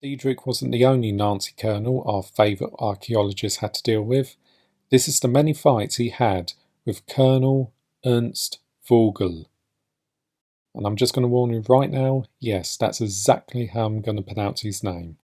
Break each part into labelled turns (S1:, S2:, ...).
S1: Diedrich wasn't the only Nazi colonel our favourite archaeologist had to deal with. This is the many fights he had with Colonel Ernst Vogel. And I'm just going to warn you right now, yes, that's exactly how I'm going to pronounce his name.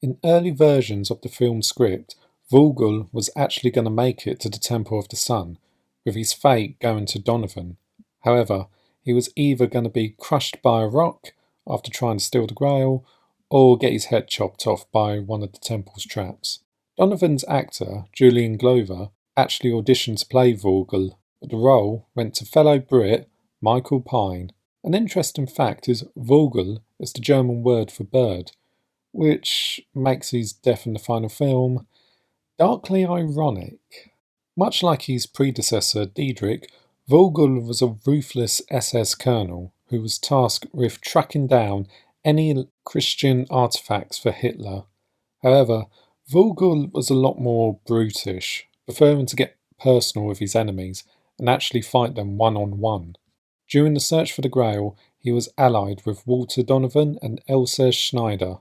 S1: In early versions of the film script, Vogel was actually going to make it to the Temple of the Sun, with his fate going to Donovan. However, he was either going to be crushed by a rock after trying to steal the Grail, or get his head chopped off by one of the temple's traps. Donovan's actor, Julian Glover, actually auditioned to play Vogel, but the role went to fellow Brit Michael Pine. An interesting fact is Vogel is the German word for bird, which makes his death in the final film darkly ironic. Much like his predecessor Diedrich, Vogel was a ruthless SS colonel who was tasked with tracking down any Christian artifacts for Hitler. However, Vogel was a lot more brutish, preferring to get personal with his enemies and actually fight them one-on-one. During the search for the Grail, he was allied with Walter Donovan and Elsa Schneider.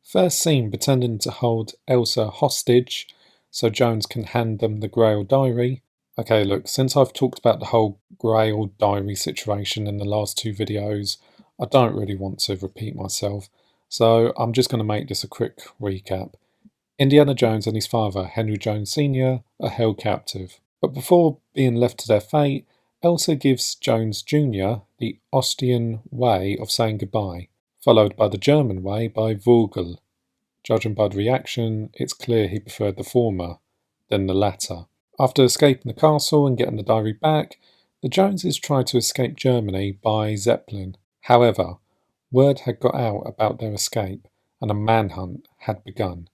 S1: First seen pretending to hold Elsa hostage so Jones can hand them the Grail diary. Okay, look, since I've talked about the whole Grail diary situation in the last two videos, I don't really want to repeat myself, so I'm just going to make this a quick recap. Indiana Jones and his father, Henry Jones Sr., are held captive. But before being left to their fate, Elsa gives Jones Jr. the Austrian way of saying goodbye, followed by the German way by Vogel. Judging by the reaction, it's clear he preferred the former than the latter. After escaping the castle and getting the diary back, the Joneses tried to escape Germany by Zeppelin. However, word had got out about their escape and a manhunt had begun,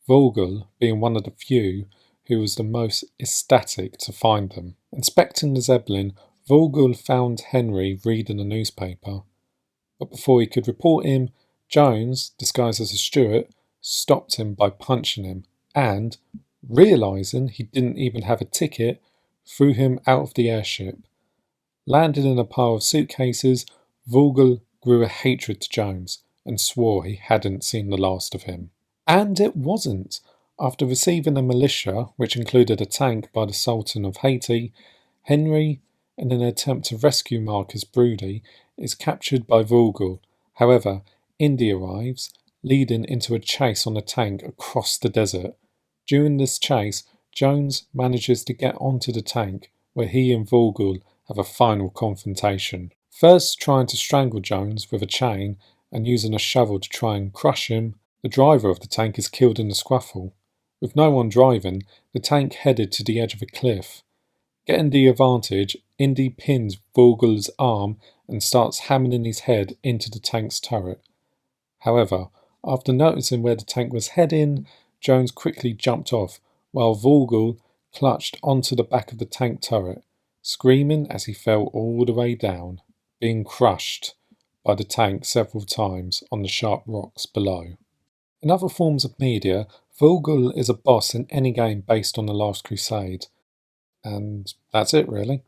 S1: Vogel being one of the few who was the most ecstatic to find them. Inspecting the Zeppelin, Vogel found Henry reading a newspaper. But before he could report him, Jones, disguised as a steward, stopped him by punching him and, realising he didn't even have a ticket, threw him out of the airship. Landed in a pile of suitcases, Vogel grew a hatred to Jones and swore he hadn't seen the last of him. And it wasn't. After receiving a militia, which included a tank by the Sultan of Haiti, Henry, in an attempt to rescue Marcus Brody, is captured by Vogel. However, Indy arrives, leading into a chase on a tank across the desert. During this chase, Jones manages to get onto the tank, where he and Vogel have a final confrontation. First trying to strangle Jones with a chain and using a shovel to try and crush him, the driver of the tank is killed in the scuffle. With no one driving, the tank headed to the edge of a cliff. Getting the advantage, Indy pins Vogel's arm and starts hammering his head into the tank's turret. However, after noticing where the tank was heading, Jones quickly jumped off, while Vogel clutched onto the back of the tank turret, screaming as he fell all the way down, being crushed by the tank several times on the sharp rocks below. In other forms of media, Vogel is a boss in any game based on The Last Crusade. And that's it, really.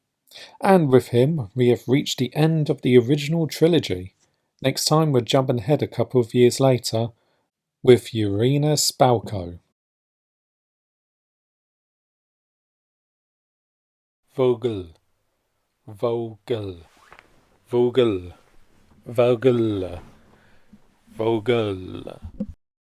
S1: And with him, we have reached the end of the original trilogy. Next time, we're jumping ahead a couple of years later with Urena Spalko. Vogel, Vogel, Vogel, Vogel, Vogel.